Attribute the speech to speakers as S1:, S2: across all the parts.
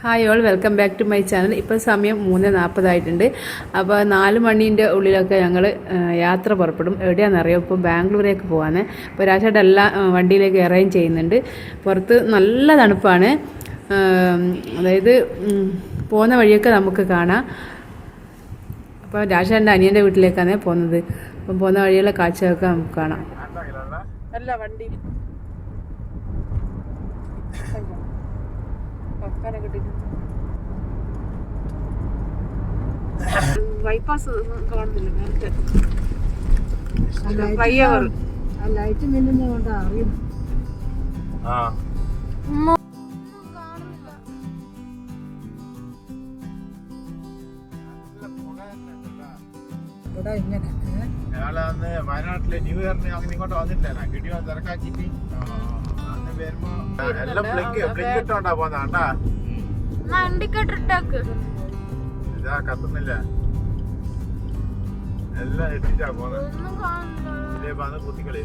S1: Hi all, welcome back to my channel. ഇപ്പോൾ സമയം 3:40 ആയിട്ടുണ്ട്. അപ്പോൾ 4 മണീൻ്റെ ഉള്ളിലൊക്കെ ഞങ്ങൾ യാത്ര പുറപ്പെടും. എവിടെയാണെന്നറിയോ? ഇപ്പോൾ ബാംഗ്ലൂരേക്ക് പോകാൻ. ഇപ്പോൾ രാജേട്ടൻ എല്ലാ വണ്ടിയിലേക്ക് അറേഞ്ച് ചെയ്യുന്നുണ്ട്. പുറത്ത് നല്ല തണുപ്പാണ്. അതായത് പോകുന്ന വഴിയൊക്കെ നമുക്ക് കാണാം. അപ്പോൾ രാജേട്ടൻ്റെ അനിയൻ്റെ വീട്ടിലേക്കാണ് പോകുന്നത്. അപ്പം പോകുന്ന വഴിയുള്ള കാഴ്ചയൊക്കെ നമുക്ക് കാണാം. അല്ല വണ്ടി ബൈപ്പാസ് കാണുന്നില്ല. ലൈറ്റ് മിന്നുന്നതുകൊണ്ട് അറിയും.
S2: വയനാട്ടിലെ ന്യൂ ഇയറിന് അങ്ങനെ ഇങ്ങോട്ട് വന്നിട്ടില്ല. കിട്ടിയോ തിരക്കാക്കിട്ട് വരുമ്പോ എല്ലാം ബ്ലിങ്ക് ഇട്ടോണ്ടാ പോന്നാണ്ടാ. ഇതാ കത്തുന്നില്ല, എല്ലാം ഇട്ടിട്ടാ പോന്നെ. ഇതേ വന്ന് കുത്തിക്കളി.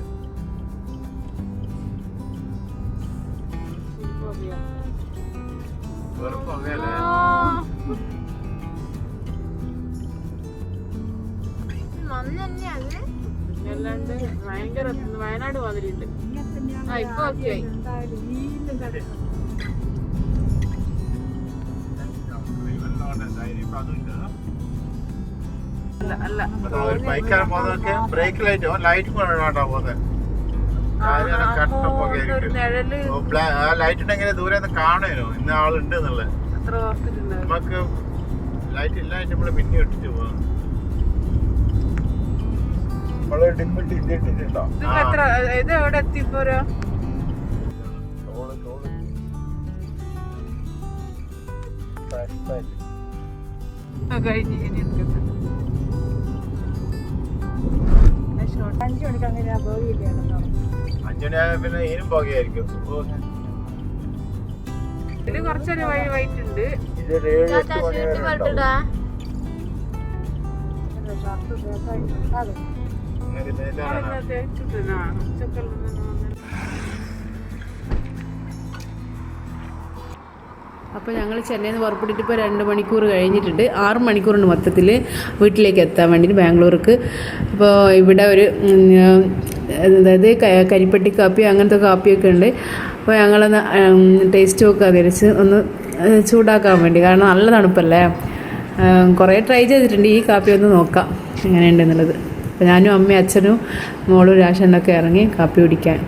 S2: വെറും പൊങ്ങയല്ലേ. അല്ലാണ്ട് ഭയങ്കര വയനാട് മാതിരിയുണ്ട്. ഇപ്പൊ ഓക്കെ ആയി. ബൈക്കാരൻ പോകുന്നതൊക്കെ ബ്രേക്ക് ലൈറ്റ് ലൈറ്റ് കൊണ്ടാ പോകുന്നത്. ആ ലൈറ്റ് ഉണ്ടെങ്കിൽ ദൂരെ നിന്ന് കാണുമല്ലോ ഇന്ന ആളുണ്ട് എന്നുള്ളത്. നമുക്ക് ലൈറ്റ് ഇല്ലായിട്ട് നമ്മള് പിന്നെ ഇട്ടിട്ട് പോകാം. ഇത് എവിടെ എത്തിപ്പോരോ? അഞ്ചുമണിയായ പിന്നെ ഇതിനും പോകുകയായിരിക്കും. ഇത് കുറച്ചൊരു വൈകിട്ടുണ്ട്. അപ്പോൾ ഞങ്ങൾ ചെന്നൈയിൽ നിന്ന് പുറപ്പെട്ടിട്ട് ഇപ്പോൾ 2 മണിക്കൂർ കഴിഞ്ഞിട്ടുണ്ട്. 6 മണിക്കൂറുണ്ട് മൊത്തത്തിൽ വീട്ടിലേക്ക് എത്താൻ വേണ്ടിയിട്ട് ബാംഗ്ലൂർക്ക്. അപ്പോൾ ഇവിടെ ഒരു അതായത് കരിപ്പെട്ടി കാപ്പി അങ്ങനത്തെ കാപ്പിയൊക്കെ ഉണ്ട്. അപ്പോൾ ഞങ്ങളൊന്ന് ടേസ്റ്റ് ഒക്കെ തിരിച്ച് ഒന്ന് ചൂടാക്കാൻ വേണ്ടി, കാരണം നല്ല തണുപ്പല്ലേ. കുറേ ട്രൈ ചെയ്തിട്ടുണ്ട്. ഈ കാപ്പി ഒന്ന് നോക്കാം എങ്ങനെയുണ്ടെന്നുള്ളത്. അപ്പോൾ ഞാനും അമ്മയും അച്ഛനും മോളും രാശനൊക്കെ ഇറങ്ങി കാപ്പി കുടിക്കാൻ.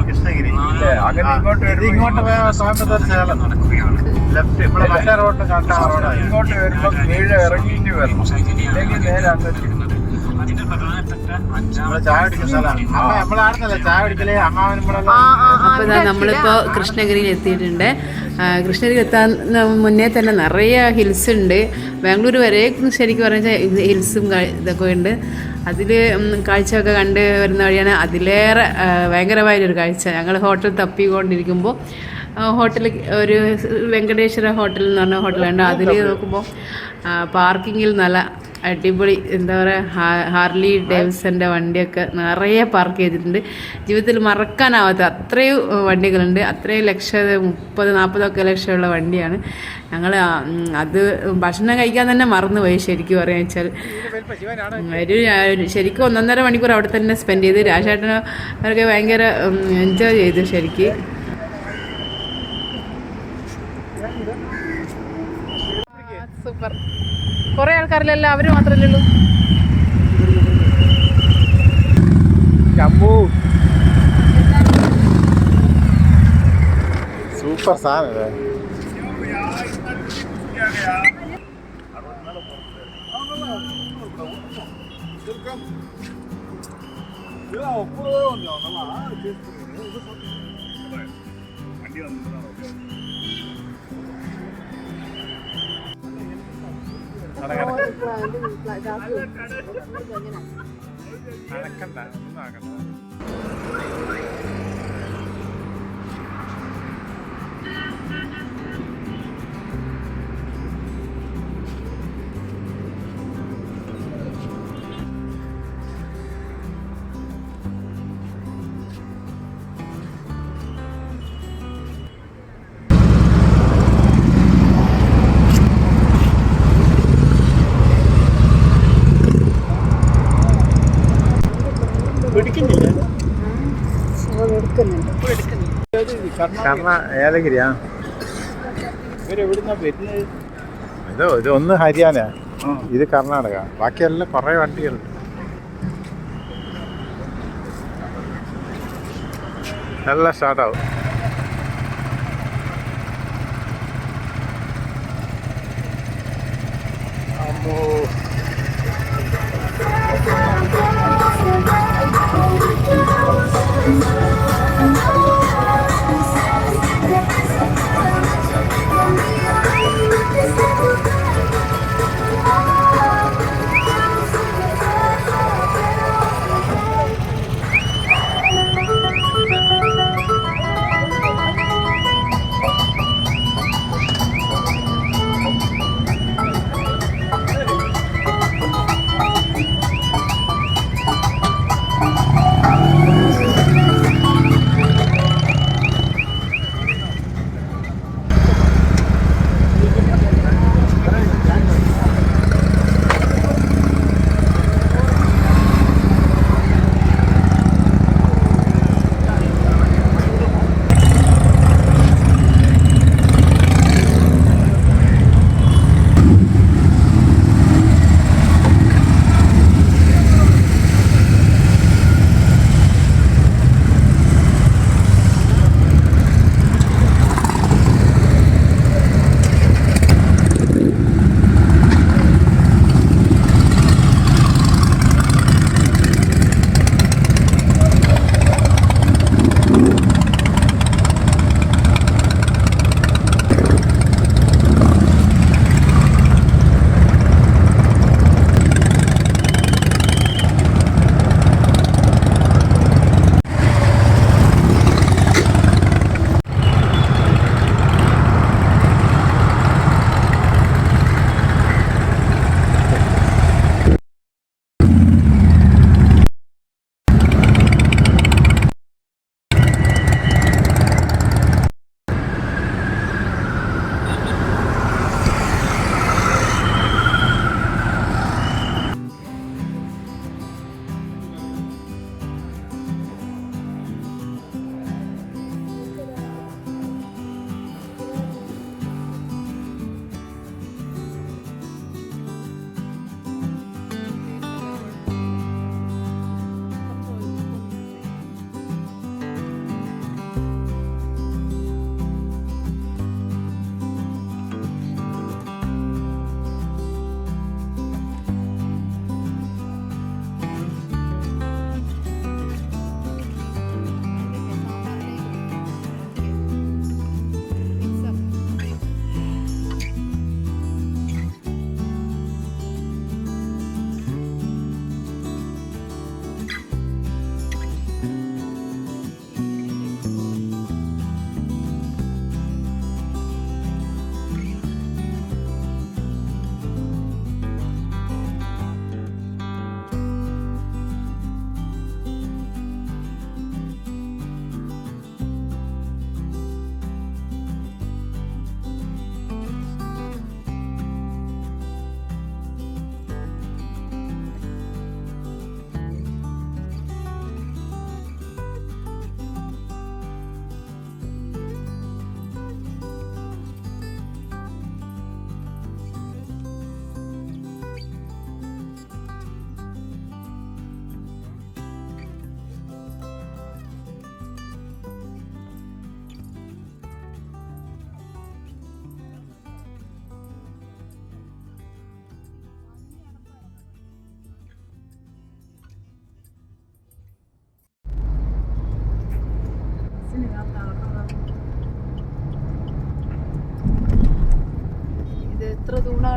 S2: കൃഷ്ണഗിരി ഇങ്ങോട്ട് കോയമ്പത്തൂർ ചേലം ലെഫ്റ്റ് ഇവിടെ മറ്റേ റോഡ് കണ്ട റോഡ്. ഇങ്ങോട്ട് വരുമ്പോ കീഴെ ഇറങ്ങിയിട്ട് വരണം, ഇല്ലെങ്കിൽ നേരെ അങ്ങോട്ട്. അപ്പോൾ നമ്മളിപ്പോൾ കൃഷ്ണഗിരിയിൽ എത്തിയിട്ടുണ്ട്. കൃഷ്ണഗിരി എത്താൻ മുന്നേ തന്നെ നിറയെ ഹിൽസ് ഉണ്ട്. ബാംഗ്ലൂർ വരെ ശരിക്കും പറഞ്ഞാൽ ഹിൽസും ഇതൊക്കെ ഉണ്ട്. അതിൽ കാഴ്ചയൊക്കെ കണ്ട് വരുന്ന വഴിയാണ് അതിലേറെ ഭയങ്കരമായൊരു കാഴ്ച. ഞങ്ങൾ ഹോട്ടൽ തപ്പിക്കൊണ്ടിരിക്കുമ്പോൾ ഹോട്ടലിൽ ഒരു വെങ്കടേശ്വര ഹോട്ടൽ എന്ന് പറഞ്ഞ ഹോട്ടലുണ്ട്. അതിൽ നോക്കുമ്പോൾ പാർക്കിങ്ങിൽ നല്ല അടിപൊളി എന്താ പറയുക, ഹാർലി ഡേവിഡ്സൻ്റെ വണ്ടിയൊക്കെ നിറയെ പാർക്ക് ചെയ്തിട്ടുണ്ട്. ജീവിതത്തിൽ മറക്കാനാവാത്ത അത്രയും വണ്ടികളുണ്ട്. അത്രയും 30-40 ലക്ഷമുള്ള വണ്ടിയാണ്. ഞങ്ങൾ അത് ഭക്ഷണം കഴിക്കാൻ തന്നെ മറന്നുപോയി ശരിക്കും പറയാന്ന് വെച്ചാൽ. ശരിക്കും 1.5 മണിക്കൂർ അവിടെ തന്നെ സ്പെൻഡ് ചെയ്ത് രാജേട്ടനൊക്കെ ഭയങ്കര എൻജോയ് ചെയ്തു ശരിക്കും. സൂപ്പർ. കുറേ ആൾക്കാരിലല്ല, അവർ മാത്രമല്ലേ ഉള്ളൂ.
S3: സൂപ്പർ സാധനല്ലേ. നടക്കണ്ട, ഒന്നും ആക്കണ്ട. ഏലഗിരിയാ ഇത് ഒന്ന് ഹരിയാന, ഇത് കർണാടക, ബാക്കിയെല്ലാം കുറേ വണ്ടികളുണ്ട്. എല്ലാം സ്റ്റാർട്ടാവും. അമ്മോ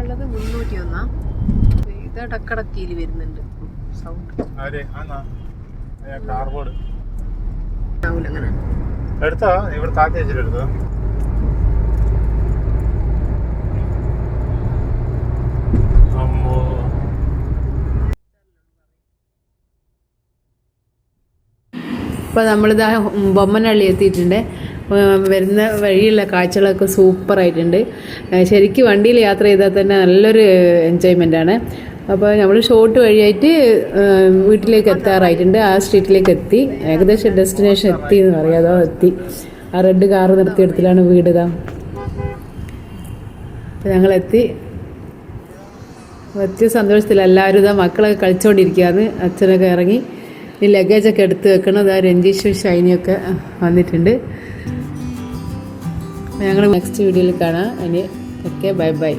S2: ഉള്ളത് 301. ഇത് ഇടക്കിടക്കിയിൽ വരുന്നുണ്ട് സൗണ്ട്.
S3: കാർബോർഡ്
S2: ഉണ്ടാവില്ല അങ്ങനെ.
S3: എടുത്തോ, ഇവിടെ താത്തി വെച്ചിട്ടെടുത്തോ.
S2: ഇപ്പോൾ നമ്മളിതാ ബൊമ്മനള്ളി എത്തിയിട്ടുണ്ട്. വരുന്ന വഴിയുള്ള കാഴ്ചകളൊക്കെ സൂപ്പറായിട്ടുണ്ട്. ശരിക്കും വണ്ടിയിൽ യാത്ര ചെയ്താൽ തന്നെ നല്ലൊരു എൻജോയ്മെൻ്റാണ്. അപ്പോൾ നമ്മൾ ഷോർട്ട് വഴിയായിട്ട് വീട്ടിലേക്ക് എത്താറായിട്ടുണ്ട്. ആ സ്ട്രീറ്റിലേക്ക് എത്തി, ഏകദേശം ഡെസ്റ്റിനേഷൻ എത്തി എന്ന് പറയാം. അതോ എത്തി, ആ റെഡ് കാറ് നിർത്തിയെടുത്തിലാണ് വീട്. ഇതാ അപ്പോൾ ഞങ്ങളെത്തി. ഒത്തിരി സന്തോഷത്തിൽ എല്ലാവരും ഇതാ മക്കളൊക്കെ കളിച്ചുകൊണ്ടിരിക്കുകയാണ്. അച്ഛനൊക്കെ ഇറങ്ങി ഈ ലഗേജൊക്കെ എടുത്ത് വെക്കണം. അതാ രഞ്ജീഷും ഷൈനിയൊക്കെ വന്നിട്ടുണ്ട്. ഞങ്ങൾ നെക്സ്റ്റ് വീഡിയോയിൽ കാണാം. ഇനി ഓക്കെ, ബൈ ബൈ.